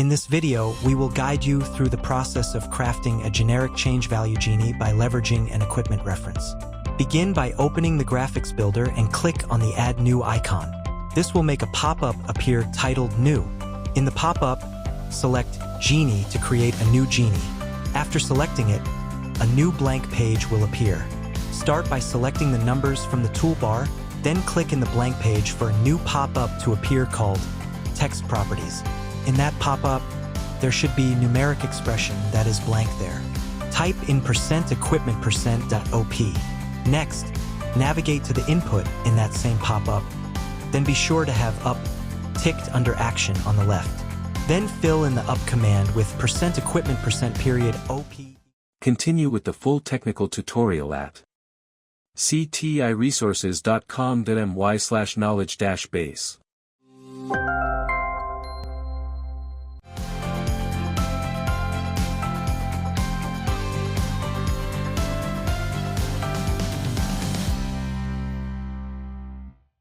In this video, we will guide you through the process of crafting a generic change value genie by leveraging an equipment reference. Begin by opening the graphics builder and click on the Add New icon. This will make a pop-up appear titled New. In the pop-up, select Genie to create a new genie. After selecting it, a new blank page will appear. Start by selecting the numbers from the toolbar, then click in the blank page for a new pop-up to appear called Text Properties. In that pop-up, there should be numeric expression that is blank there. Type in %equipment%.op. Next, navigate to the input in that same pop-up. Then be sure to have up ticked under action on the left. Then fill in the up command with %equipment%.op. Continue with the full technical tutorial at ctiresources.com.my/knowledge-base.